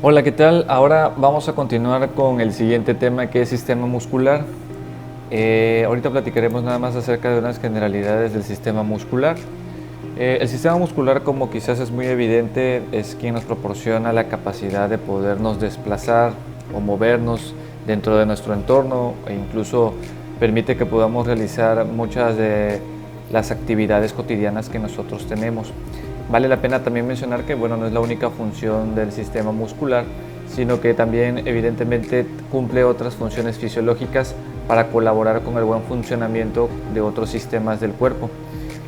Hola, ¿qué tal? Ahora vamos a continuar con el siguiente tema, que es sistema muscular. Ahorita platicaremos nada más acerca de unas generalidades del sistema muscular. El sistema muscular, como quizás es muy evidente, es quien nos proporciona la capacidad de podernos desplazar o movernos dentro de nuestro entorno e incluso permite que podamos realizar muchas de las actividades cotidianas que nosotros tenemos. Vale la pena también mencionar que no es la única función del sistema muscular, sino que también evidentemente cumple otras funciones fisiológicas para colaborar con el buen funcionamiento de otros sistemas del cuerpo.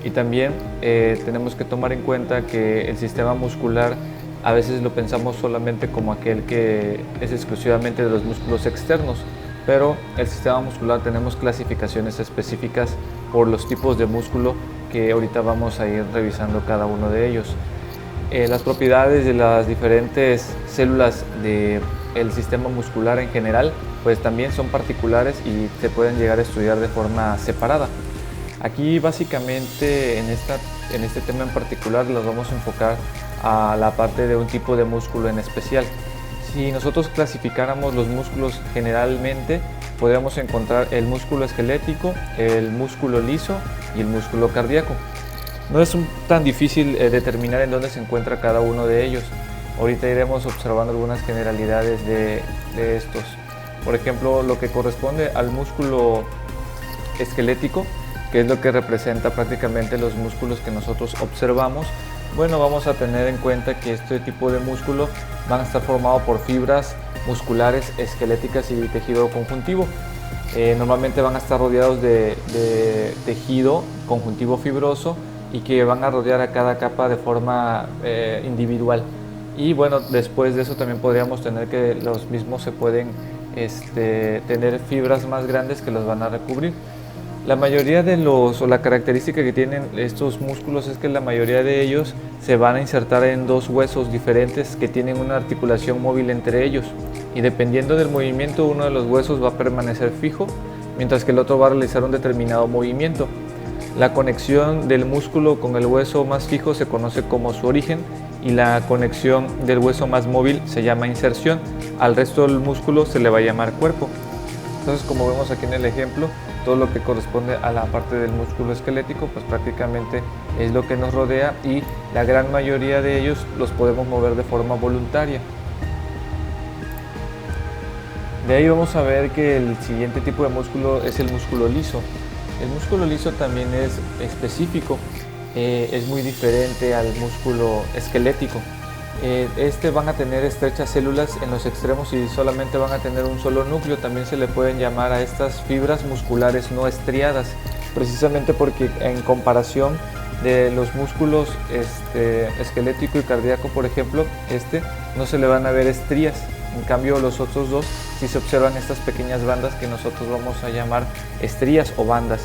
Y también tenemos que tomar en cuenta que el sistema muscular a veces lo pensamos solamente como aquel que es exclusivamente de los músculos externos, pero el sistema muscular tenemos clasificaciones específicas por los tipos de músculo que ahorita vamos a ir revisando cada uno de ellos. Las propiedades de las diferentes células del sistema muscular en general pues también son particulares y se pueden llegar a estudiar de forma separada. Aquí básicamente en este tema en particular los vamos a enfocar a la parte de un tipo de músculo en especial. Si nosotros clasificáramos los músculos generalmente, podríamos encontrar el músculo esquelético, el músculo liso y el músculo cardíaco. No es tan difícil determinar en dónde se encuentra cada uno de ellos. Ahorita iremos observando algunas generalidades de estos. Por ejemplo, lo que corresponde al músculo esquelético, que es lo que representa prácticamente los músculos que nosotros observamos, vamos a tener en cuenta que este tipo de músculo van a estar formado por fibras musculares esqueléticas y tejido conjuntivo. Normalmente van a estar rodeados de tejido conjuntivo fibroso y que van a rodear a cada capa de forma individual. Y después de eso también podríamos tener que los mismos se pueden tener fibras más grandes que los van a recubrir. La mayoría de la característica que tienen estos músculos es que la mayoría de ellos se van a insertar en dos huesos diferentes que tienen una articulación móvil entre ellos, y dependiendo del movimiento uno de los huesos va a permanecer fijo, mientras que el otro va a realizar un determinado movimiento. La conexión del músculo con el hueso más fijo se conoce como su origen, y la conexión del hueso más móvil se llama inserción. Al resto del músculo se le va a llamar cuerpo. Entonces, como vemos aquí en el ejemplo, todo lo que corresponde a la parte del músculo esquelético pues prácticamente es lo que nos rodea, y la gran mayoría de ellos los podemos mover de forma voluntaria. De ahí vamos a ver que el siguiente tipo de músculo es el músculo liso. El músculo liso también es específico, es muy diferente al músculo esquelético. Van a tener estrechas células en los extremos y solamente van a tener un solo núcleo. También se le pueden llamar a estas fibras musculares no estriadas, precisamente porque en comparación de los músculos esquelético y cardíaco, por ejemplo, no se le van a ver estrías. En cambio, los otros dos sí se observan estas pequeñas bandas que nosotros vamos a llamar estrías o bandas.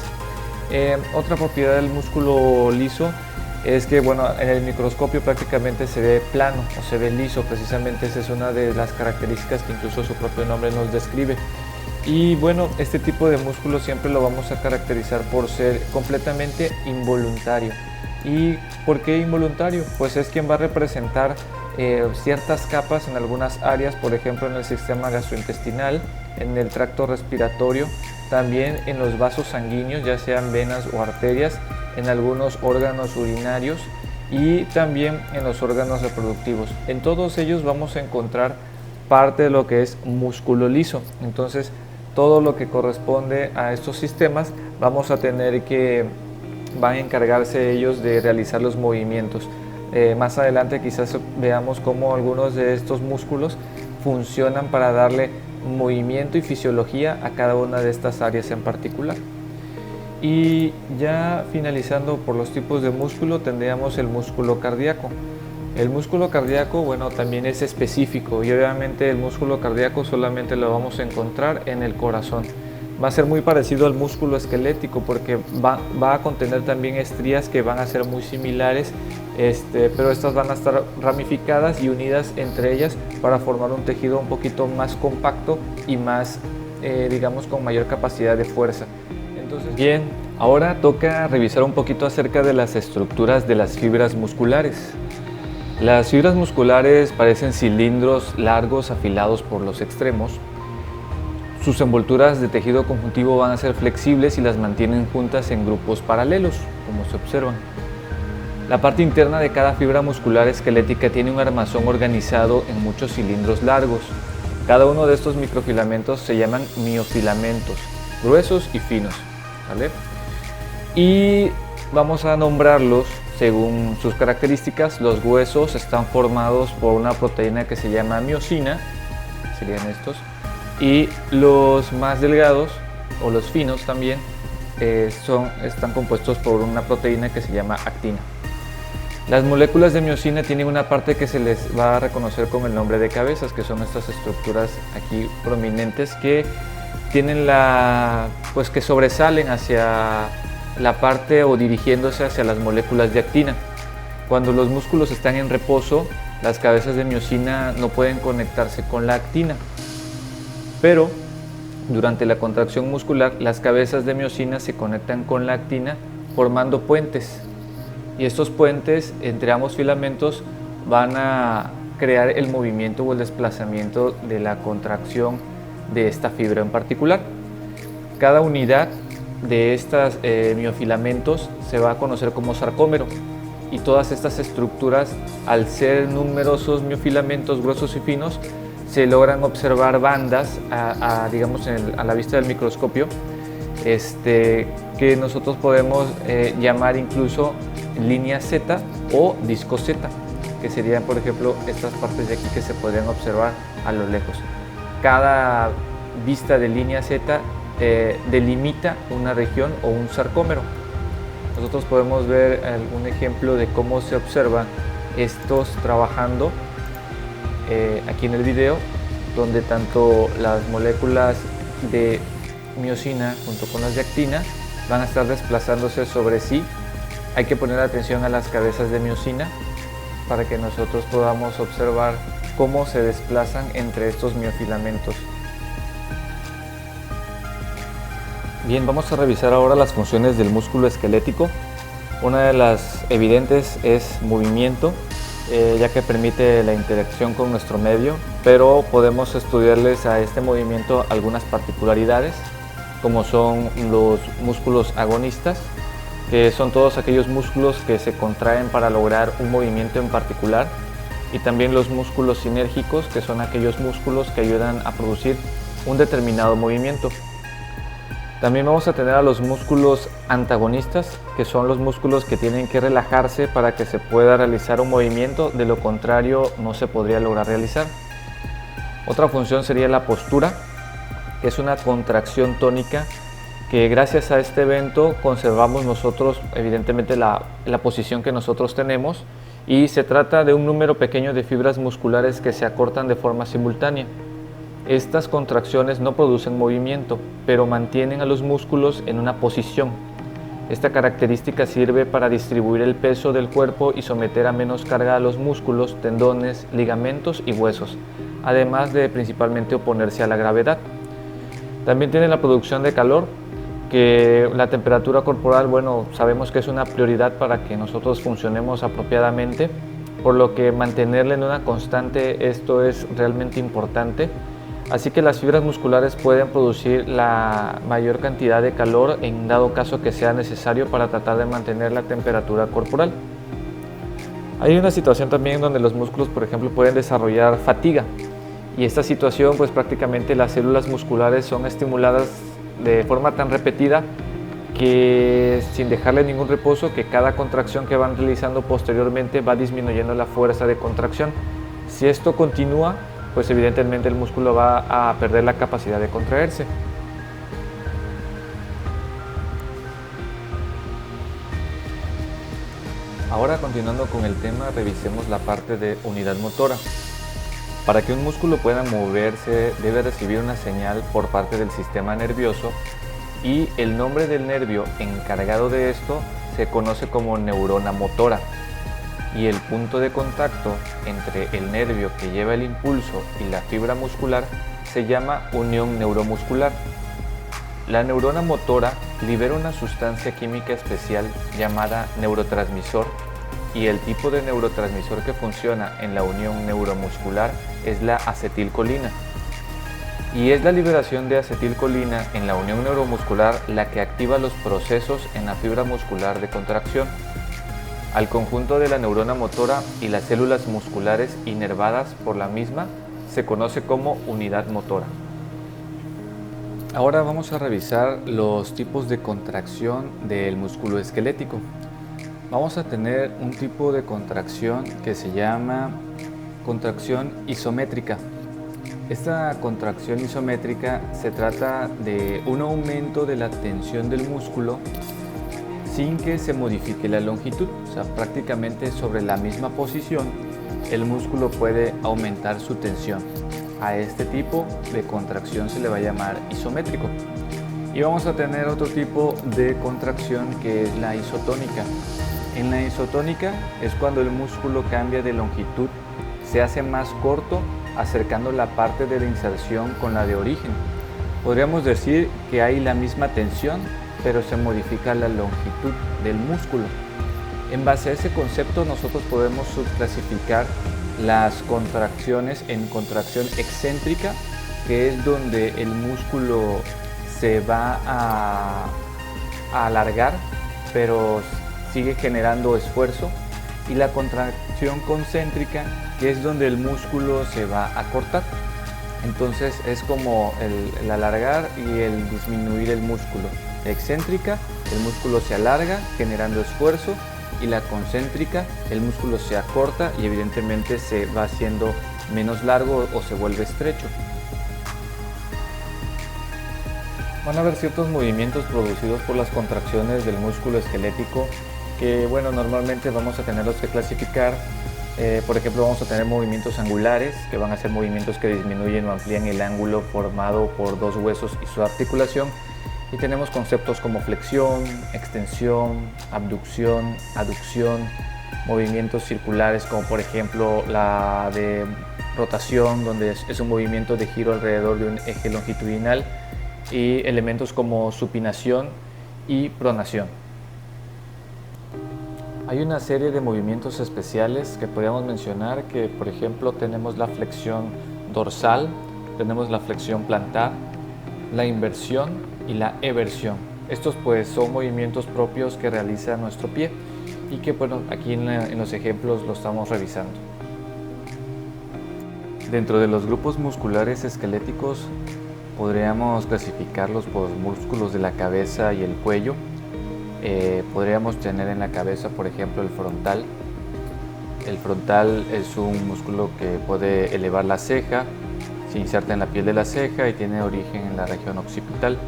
Otra propiedad del músculo liso es que en el microscopio prácticamente se ve plano o se ve liso. Precisamente esa es una de las características que incluso su propio nombre nos describe. Y este tipo de músculo siempre lo vamos a caracterizar por ser completamente involuntario. ¿Y por qué involuntario? Pues es quien va a representar ciertas capas en algunas áreas, por ejemplo en el sistema gastrointestinal, en el tracto respiratorio, también en los vasos sanguíneos, ya sean venas o arterias, en algunos órganos urinarios y también en los órganos reproductivos. En todos ellos vamos a encontrar parte de lo que es músculo liso. Entonces, todo lo que corresponde a estos sistemas vamos a tener que van a encargarse ellos de realizar los movimientos. Más adelante quizás veamos cómo algunos de estos músculos funcionan para darle movimiento y fisiología a cada una de estas áreas en particular. Y ya finalizando por los tipos de músculo, tendríamos el músculo cardíaco. El músculo cardíaco, también es específico, y obviamente el músculo cardíaco solamente lo vamos a encontrar en el corazón. Va a ser muy parecido al músculo esquelético porque va a contener también estrías que van a ser muy similares, pero estas van a estar ramificadas y unidas entre ellas para formar un tejido un poquito más compacto y más, digamos, con mayor capacidad de fuerza. Entonces, bien, ahora toca revisar un poquito acerca de las estructuras de las fibras musculares. Las fibras musculares parecen cilindros largos afilados por los extremos. Sus envolturas de tejido conjuntivo van a ser flexibles y las mantienen juntas en grupos paralelos, como se observan. La parte interna de cada fibra muscular esquelética tiene un armazón organizado en muchos cilindros largos. Cada uno de estos microfilamentos se llaman miofilamentos, gruesos y finos, ¿vale? Y vamos a nombrarlos según sus características. Los huesos están formados por una proteína que se llama miosina, serían estos, y los más delgados, o los finos también, están compuestos por una proteína que se llama actina. Las moléculas de miosina tienen una parte que se les va a reconocer con el nombre de cabezas, que son estas estructuras aquí prominentes que tienen que sobresalen hacia la parte o dirigiéndose hacia las moléculas de actina. Cuando los músculos están en reposo, las cabezas de miosina no pueden conectarse con la actina, pero durante la contracción muscular, las cabezas de miosina se conectan con la actina formando puentes. Y estos puentes entre ambos filamentos van a crear el movimiento o el desplazamiento de la contracción de esta fibra en particular. Cada unidad de estos miofilamentos se va a conocer como sarcómero, y todas estas estructuras, al ser numerosos miofilamentos gruesos y finos, se logran observar bandas digamos a la vista del microscopio, que nosotros podemos llamar incluso línea Z o disco Z, que serían, por ejemplo, estas partes de aquí que se podrían observar a lo lejos. Cada vista de línea Z delimita una región o un sarcómero. Nosotros podemos ver algún ejemplo de cómo se observan estos trabajando aquí en el video, donde tanto las moléculas de miosina junto con las de actina van a estar desplazándose sobre sí. Hay que poner atención a las cabezas de miosina para que nosotros podamos observar cómo se desplazan entre estos miofilamentos. Bien, vamos a revisar ahora las funciones del músculo esquelético. Una de las evidentes es movimiento, ya que permite la interacción con nuestro medio, pero podemos estudiarles a este movimiento algunas particularidades, como son los músculos agonistas, que son todos aquellos músculos que se contraen para lograr un movimiento en particular, y también los músculos sinérgicos, que son aquellos músculos que ayudan a producir un determinado movimiento. También vamos a tener a los músculos antagonistas, que son los músculos que tienen que relajarse para que se pueda realizar un movimiento, de lo contrario no se podría lograr realizar. Otra función sería la postura, que es una contracción tónica, que gracias a este evento conservamos nosotros evidentemente la posición que nosotros tenemos, y se trata de un número pequeño de fibras musculares que se acortan de forma simultánea. Estas contracciones no producen movimiento, pero mantienen a los músculos en una posición. Esta característica sirve para distribuir el peso del cuerpo y someter a menos carga a los músculos, tendones, ligamentos y huesos, además de principalmente oponerse a la gravedad. También tiene la producción de calor, que la temperatura corporal, sabemos que es una prioridad para que nosotros funcionemos apropiadamente, por lo que mantenerla en una constante, esto es realmente importante. Así que las fibras musculares pueden producir la mayor cantidad de calor en dado caso que sea necesario para tratar de mantener la temperatura corporal. Hay una situación también donde los músculos, por ejemplo, pueden desarrollar fatiga, y esta situación prácticamente las células musculares son estimuladas de forma tan repetida que, sin dejarle ningún reposo, que cada contracción que van realizando posteriormente va disminuyendo la fuerza de contracción. Si esto continúa, pues evidentemente el músculo va a perder la capacidad de contraerse. Ahora, continuando con el tema, revisemos la parte de unidad motora. Para que un músculo pueda moverse, debe recibir una señal por parte del sistema nervioso, y el nombre del nervio encargado de esto se conoce como neurona motora, y el punto de contacto entre el nervio que lleva el impulso y la fibra muscular se llama unión neuromuscular. La neurona motora libera una sustancia química especial llamada neurotransmisor, y el tipo de neurotransmisor que funciona en la unión neuromuscular es la acetilcolina. Y es la liberación de acetilcolina en la unión neuromuscular la que activa los procesos en la fibra muscular de contracción, al conjunto de la neurona motora y las células musculares inervadas por la misma se conoce como unidad motora. Ahora vamos a revisar los tipos de contracción del músculo esquelético. Vamos a tener un tipo de contracción que se llama contracción isométrica. Esta contracción isométrica se trata de un aumento de la tensión del músculo sin que se modifique la longitud, o sea, prácticamente sobre la misma posición el músculo puede aumentar su tensión. A este tipo de contracción se le va a llamar isométrico. Y vamos a tener otro tipo de contracción que es la isotónica. En la isotónica es cuando el músculo cambia de longitud, se hace más corto, acercando la parte de la inserción con la de origen. Podríamos decir que hay la misma tensión, pero se modifica la longitud del músculo. En base a ese concepto nosotros podemos subclasificar las contracciones en contracción excéntrica, que es donde el músculo se va a alargar, pero sigue generando esfuerzo, y la contracción concéntrica, que es donde el músculo se va a cortar. Entonces es como el alargar y el disminuir el músculo. Excéntrica, el músculo se alarga generando esfuerzo, y la concéntrica, el músculo se acorta y evidentemente se va haciendo menos largo o se vuelve estrecho. Van a haber ciertos movimientos producidos por las contracciones del músculo esquelético que, bueno, normalmente vamos a tenerlos que clasificar. Por ejemplo, vamos a tener movimientos angulares, que van a ser movimientos que disminuyen o amplían el ángulo formado por dos huesos y su articulación. Y tenemos conceptos como flexión, extensión, abducción, aducción, movimientos circulares como por ejemplo la de rotación, donde es un movimiento de giro alrededor de un eje longitudinal, y elementos como supinación y pronación. Hay una serie de movimientos especiales que podríamos mencionar, que por ejemplo tenemos la flexión dorsal, tenemos la flexión plantar, la inversión y la eversión. Estos pues son movimientos propios que realiza nuestro pie y que, bueno, aquí en los ejemplos lo estamos revisando. Dentro de los grupos musculares esqueléticos podríamos clasificarlos por músculos de la cabeza y el cuello. Podríamos tener en la cabeza, por ejemplo, el frontal. El frontal es un músculo que puede elevar la ceja, se inserta en la piel de la ceja y tiene origen en la región occipital.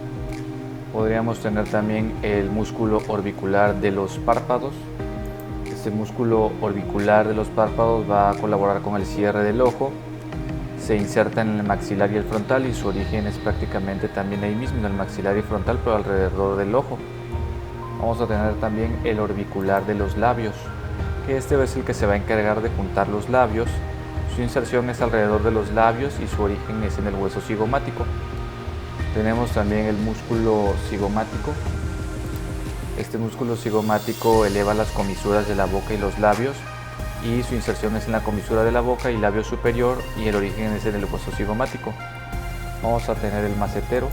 Podríamos tener también el músculo orbicular de los párpados. Este músculo orbicular de los párpados va a colaborar con el cierre del ojo. Se inserta en el maxilar y el frontal, y su origen es prácticamente también ahí mismo, en el maxilar y frontal, pero alrededor del ojo. Vamos a tener también el orbicular de los labios, que este es el que se va a encargar de juntar los labios. Su inserción es alrededor de los labios y su origen es en el hueso cigomático. Tenemos también el músculo cigomático. Este músculo cigomático eleva las comisuras de la boca y los labios, y su inserción es en la comisura de la boca y labio superior, y el origen es en el hueso cigomático. Vamos a tener el macetero.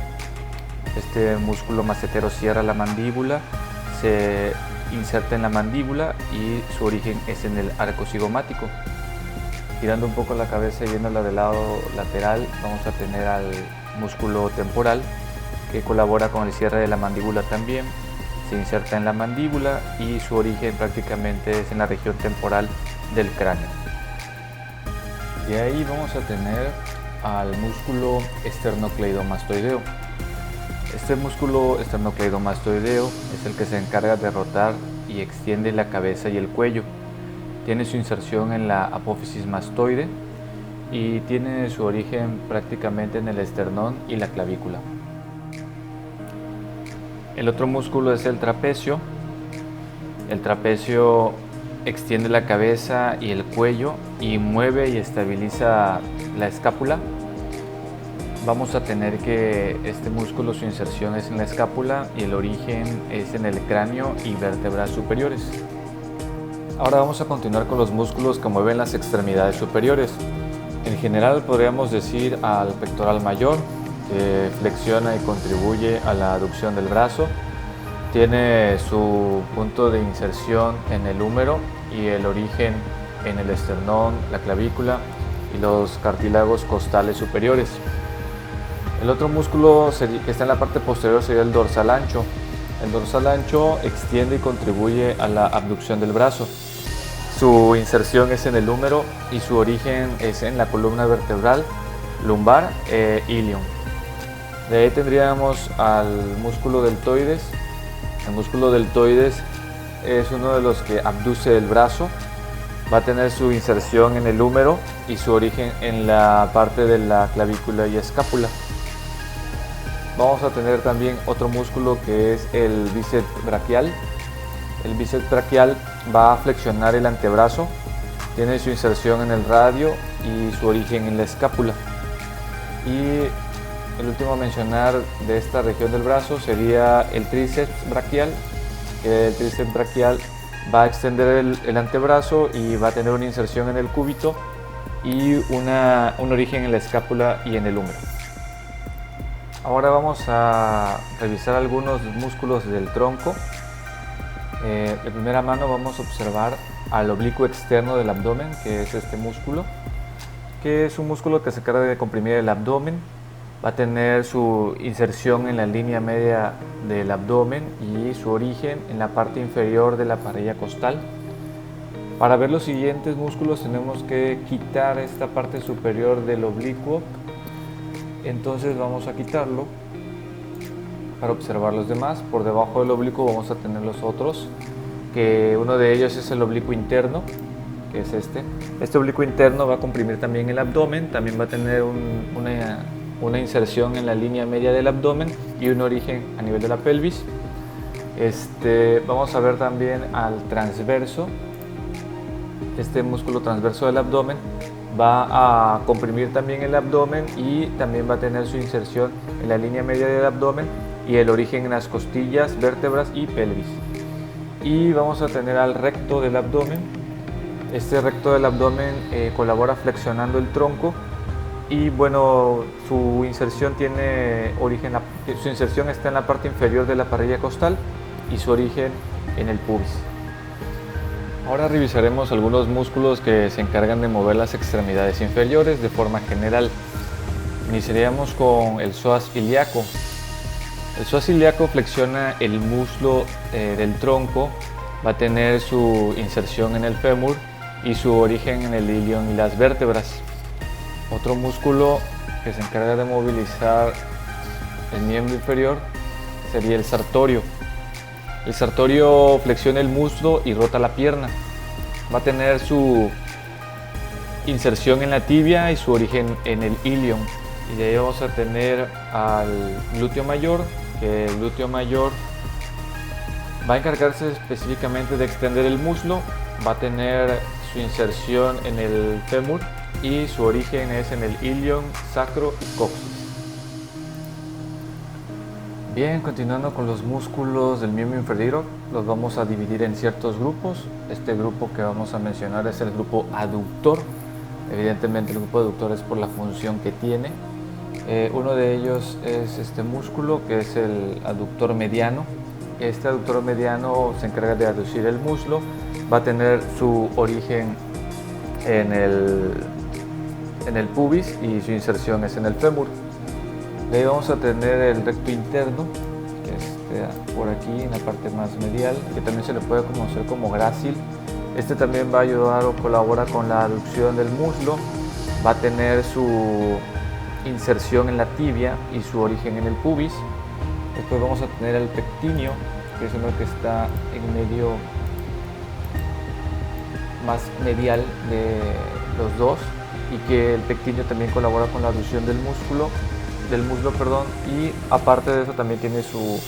Este músculo macetero cierra la mandíbula, se inserta en la mandíbula y su origen es en el arco cigomático. Girando un poco la cabeza y viéndola del lado lateral, vamos a tener al músculo temporal, que colabora con el cierre de la mandíbula también. Se inserta en la mandíbula y su origen prácticamente es en la región temporal del cráneo. De ahí vamos a tener al músculo esternocleidomastoideo. Este músculo esternocleidomastoideo es el que se encarga de rotar y extiende la cabeza y el cuello. Tiene su inserción en la apófisis mastoide y tiene su origen prácticamente en el esternón y la clavícula. El otro músculo es el trapecio. El trapecio extiende la cabeza y el cuello y mueve y estabiliza la escápula. Vamos a tener que este músculo, su inserción es en la escápula y el origen es en el cráneo y vértebras superiores. Ahora vamos a continuar con los músculos que mueven las extremidades superiores. En general podríamos decir al pectoral mayor, que flexiona y contribuye a la aducción del brazo. Tiene su punto de inserción en el húmero y el origen en el esternón, la clavícula y los cartílagos costales superiores. El otro músculo que está en la parte posterior sería el dorsal ancho. El dorsal ancho extiende y contribuye a la abducción del brazo. Su inserción es en el húmero y su origen es en la columna vertebral, lumbar e ilion. De ahí tendríamos al músculo deltoides. El músculo deltoides es uno de los que abduce el brazo. Va a tener su inserción en el húmero y su origen en la parte de la clavícula y escápula. Vamos a tener también otro músculo que es el bíceps braquial. El bíceps braquial va a flexionar el antebrazo, tiene su inserción en el radio y su origen en la escápula. Y el último a mencionar de esta región del brazo sería el tríceps braquial. El tríceps braquial va a extender el antebrazo y va a tener una inserción en el cúbito y un origen en la escápula y en el húmero. Ahora vamos a revisar algunos músculos del tronco. De primera mano vamos a observar al oblicuo externo del abdomen, que es este músculo, que es un músculo que se encarga de comprimir el abdomen. Va a tener su inserción en la línea media del abdomen y su origen en la parte inferior de la parilla costal. Para ver los siguientes músculos tenemos que quitar esta parte superior del oblicuo. Entonces vamos a quitarlo para observar los demás. Por debajo del oblicuo vamos a tener los otros, que uno de ellos es el oblicuo interno, que es este. Este oblicuo interno va a comprimir también el abdomen, también va a tener una inserción en la línea media del abdomen y un origen a nivel de la pelvis. Vamos a ver también al transverso. Este músculo transverso del abdomen va a comprimir también el abdomen y también va a tener su inserción en la línea media del abdomen y el origen en las costillas, vértebras y pelvis. Y vamos a tener al recto del abdomen. Este recto del abdomen colabora flexionando el tronco y bueno, su inserción está en la parte inferior de la parilla costal y su origen en el pubis. Ahora revisaremos algunos músculos que se encargan de mover las extremidades inferiores de forma general. Iniciaríamos con el psoas ilíaco. El psoas ilíaco flexiona el muslo del tronco, va a tener su inserción en el fémur y su origen en el ilion y las vértebras. Otro músculo que se encarga de movilizar el miembro inferior sería el sartorio. El sartorio flexiona el muslo y rota la pierna. Va a tener su inserción en la tibia y su origen en el ilion. Y de ahí vamos a tener al glúteo mayor, que el glúteo mayor va a encargarse específicamente de extender el muslo. Va a tener su inserción en el fémur y su origen es en el ilion, sacro y coxis. Bien, continuando con los músculos del miembro inferior, los vamos a dividir en ciertos grupos. Este grupo que vamos a mencionar es el grupo aductor. Evidentemente el grupo aductor es por la función que tiene. Uno de ellos es este músculo, que es el aductor mediano. Este aductor mediano se encarga de aducir el muslo. Va a tener su origen en el pubis y su inserción es en el fémur. De ahí vamos a tener el recto interno, que está por aquí en la parte más medial, que también se le puede conocer como grácil. Este también va a ayudar o colabora con la aducción del muslo. Va a tener su inserción en la tibia y su origen en el pubis. Después vamos a tener el pectíneo, que es uno que está en medio más medial de los dos, y que el pectíneo también colabora con la aducción del muslo, y aparte de eso también tiene su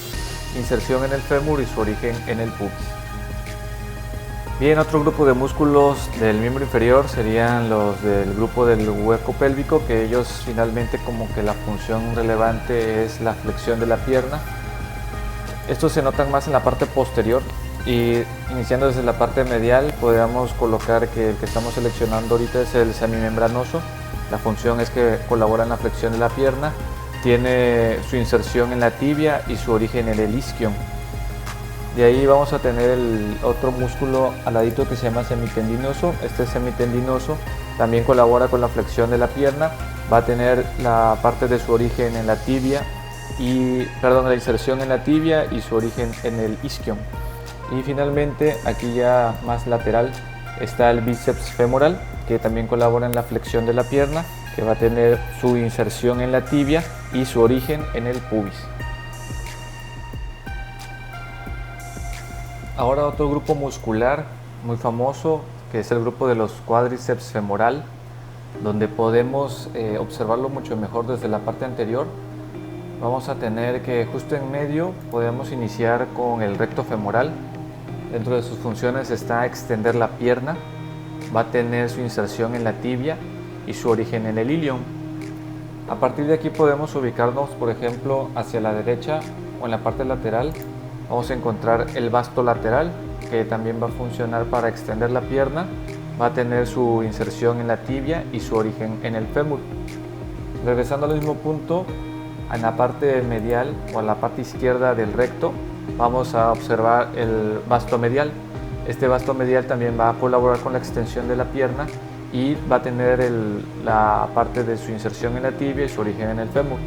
inserción en el fémur y su origen en el pubis. Bien, otro grupo de músculos del miembro inferior serían los del grupo del hueco pélvico, que ellos finalmente como que la función relevante es la flexión de la pierna. Estos se notan más en la parte posterior, Y iniciando desde la parte medial, podemos colocar que el que estamos seleccionando ahorita es el semimembranoso. La función es que colabora en la flexión de la pierna, tiene su inserción en la tibia y su origen en el isquion. De ahí vamos a tener el otro músculo al ladito que se llama semitendinoso. Este semitendinoso también colabora con la flexión de la pierna, va a tener la parte de su origen en la tibia la inserción en la tibia y su origen en el isquion. Y finalmente, aquí ya más lateral, está el bíceps femoral, que también colabora en la flexión de la pierna, que va a tener su inserción en la tibia y su origen en el pubis. Ahora otro grupo muscular muy famoso, que es el grupo de los cuádriceps femoral, donde podemos observarlo mucho mejor desde la parte anterior. Vamos a tener que justo en medio podemos iniciar con el recto femoral. Dentro de sus funciones está extender la pierna, va a tener su inserción en la tibia y su origen en el ilion. A partir de aquí podemos ubicarnos, por ejemplo, hacia la derecha o en la parte lateral. Vamos a encontrar el vasto lateral, que también va a funcionar para extender la pierna, va a tener su inserción en la tibia y su origen en el fémur. Regresando al mismo punto, en la parte medial o a la parte izquierda del recto, vamos a observar el vasto medial. Este vasto medial también va a colaborar con la extensión de la pierna y va a tener la parte de su inserción en la tibia y su origen en el fémur.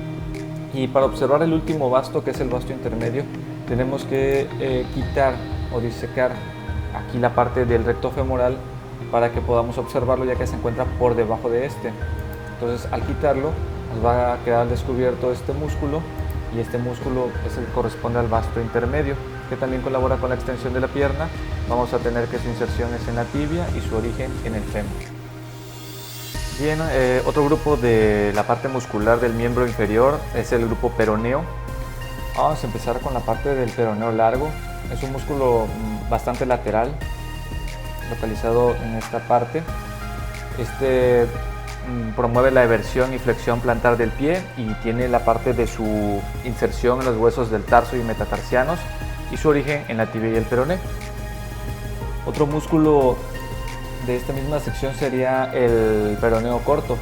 Y para observar el último vasto, que es el vasto intermedio, tenemos que quitar o disecar aquí la parte del recto femoral para que podamos observarlo, ya que se encuentra por debajo de este. Entonces, al quitarlo, nos va a quedar descubierto este músculo, y este músculo es el que corresponde al vasto intermedio, que también colabora con la extensión de la pierna. Vamos a tener que su inserción es en la tibia y su origen en el fémur. Bien, otro grupo de la parte muscular del miembro inferior es el grupo peroneo. Vamos a empezar con la parte del peroneo largo. Es un músculo bastante lateral, localizado en esta parte. Este promueve la eversión y flexión plantar del pie y tiene la parte de su inserción en los huesos del tarso y metatarsianos y su origen en la tibia y el peroné. Otro músculo de esta misma sección sería el peroneo corto.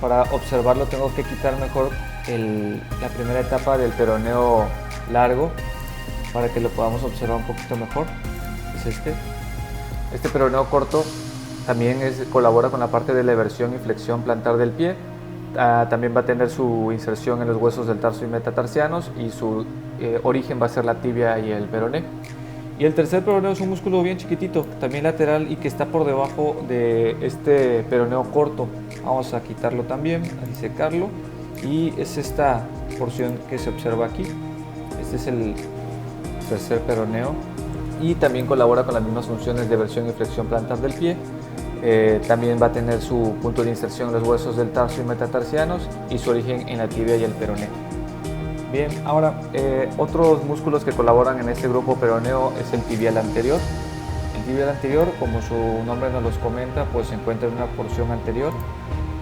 Para observarlo tengo que quitar mejor la primera etapa del peroneo largo para que lo podamos observar un poquito mejor. Es este peroneo corto también colabora con la parte de la eversión y flexión plantar del pie. También va a tener su inserción en los huesos del tarso y metatarsianos y su origen va a ser la tibia y el peroné. Y el tercer peroneo es un músculo bien chiquitito, también lateral y que está por debajo de este peroneo corto. Vamos a quitarlo también, a disecarlo, y es esta porción que se observa aquí. Este es el tercer peroneo y también colabora con las mismas funciones de eversión y flexión plantar del pie. También va a tener su punto de inserción en los huesos del tarso y metatarsianos y su origen en la tibia y el peroné. Bien, ahora otros músculos que colaboran en este grupo peroneo es el tibial anterior. El tibial anterior, como su nombre nos los comenta, pues se encuentra en una porción anterior.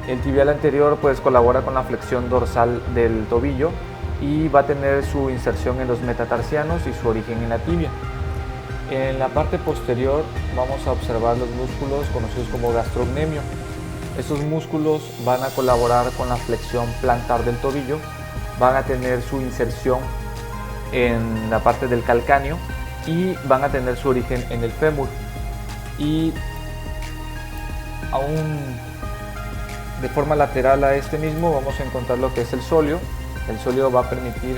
El tibial anterior pues colabora con la flexión dorsal del tobillo y va a tener su inserción en los metatarsianos y su origen en la tibia. En la parte posterior vamos a observar los músculos conocidos como gastrocnemio. Estos músculos van a colaborar con la flexión plantar del tobillo, van a tener su inserción en la parte del calcáneo y van a tener su origen en el fémur. Y aún de forma lateral a este mismo vamos a encontrar lo que es el sóleo. El sóleo va a permitir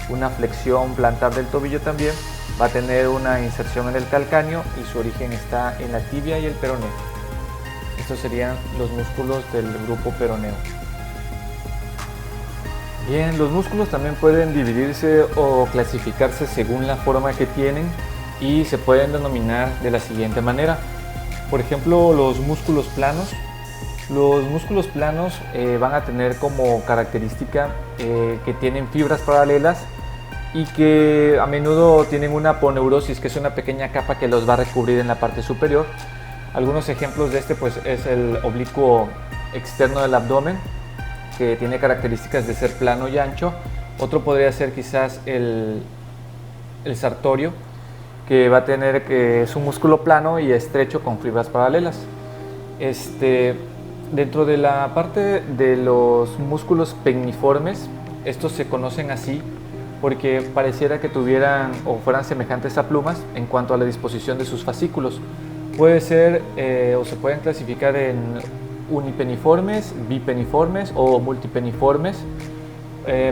una flexión plantar del tobillo también, va a tener una inserción en el calcáneo y su origen está en la tibia y el peroné. Estos serían los músculos del grupo peroneo. Bien, los músculos también pueden dividirse o clasificarse según la forma que tienen y se pueden denominar de la siguiente manera. Por ejemplo, los músculos planos. Los músculos planos van a tener como característica que tienen fibras paralelas y que a menudo tienen una aponeurosis, que es una pequeña capa que los va a recubrir en la parte superior. Algunos ejemplos de este pues es el oblicuo externo del abdomen, que tiene características de ser plano y ancho. Otro podría ser quizás el sartorio, que va a tener que es un músculo plano y estrecho con fibras paralelas. Dentro de la parte de los músculos penniformes, estos se conocen así porque pareciera que tuvieran o fueran semejantes a plumas en cuanto a la disposición de sus fascículos. Puede ser o se pueden clasificar en unipeniformes, bipeniformes o multipeniformes.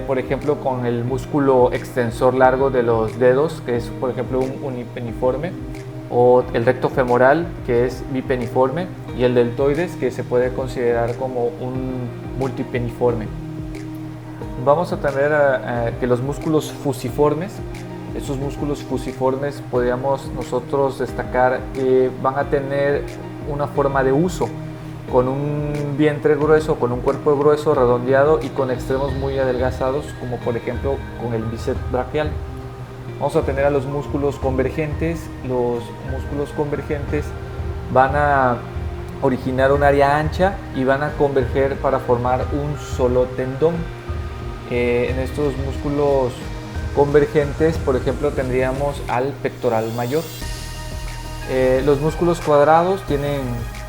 Por ejemplo, con el músculo extensor largo de los dedos, que es por ejemplo un unipeniforme, o el recto femoral, que es bipeniforme, y el deltoides, que se puede considerar como un multipeniforme. Vamos a tener que los músculos fusiformes, estos músculos fusiformes podríamos nosotros destacar que van a tener una forma de uso, con un vientre grueso, con un cuerpo grueso, redondeado y con extremos muy adelgazados, como por ejemplo con el bíceps braquial. Vamos a tener a los músculos convergentes. Los músculos convergentes van a originar un área ancha y van a converger para formar un solo tendón. En estos músculos convergentes, por ejemplo, tendríamos al pectoral mayor. Los músculos cuadrados tienen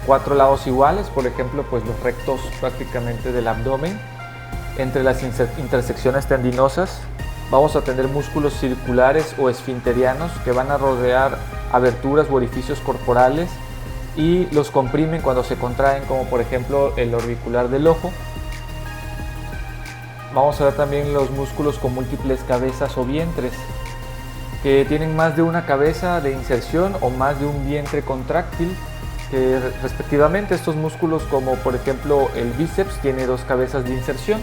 4 lados iguales, por ejemplo, pues los rectos prácticamente del abdomen. Entre las intersecciones tendinosas vamos a tener músculos circulares o esfinterianos que van a rodear aberturas u orificios corporales y los comprimen cuando se contraen, como por ejemplo el orbicular del ojo. Vamos a ver también los músculos con múltiples cabezas o vientres, que tienen más de una cabeza de inserción o más de un vientre contráctil. Respectivamente, estos músculos, como por ejemplo el bíceps, tiene 2 cabezas de inserción.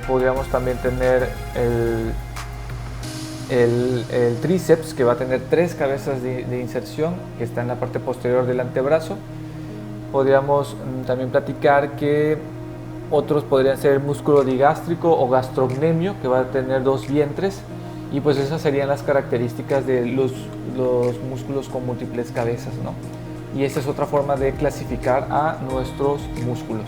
Podríamos también tener el tríceps, que va a tener 3 cabezas de inserción, que está en la parte posterior del antebrazo. Podríamos también platicar que otros podrían ser el músculo digástrico o gastrocnemio, que va a tener 2 vientres, y pues esas serían las características de los músculos con múltiples cabezas, ¿no? Y esa es otra forma de clasificar a nuestros músculos.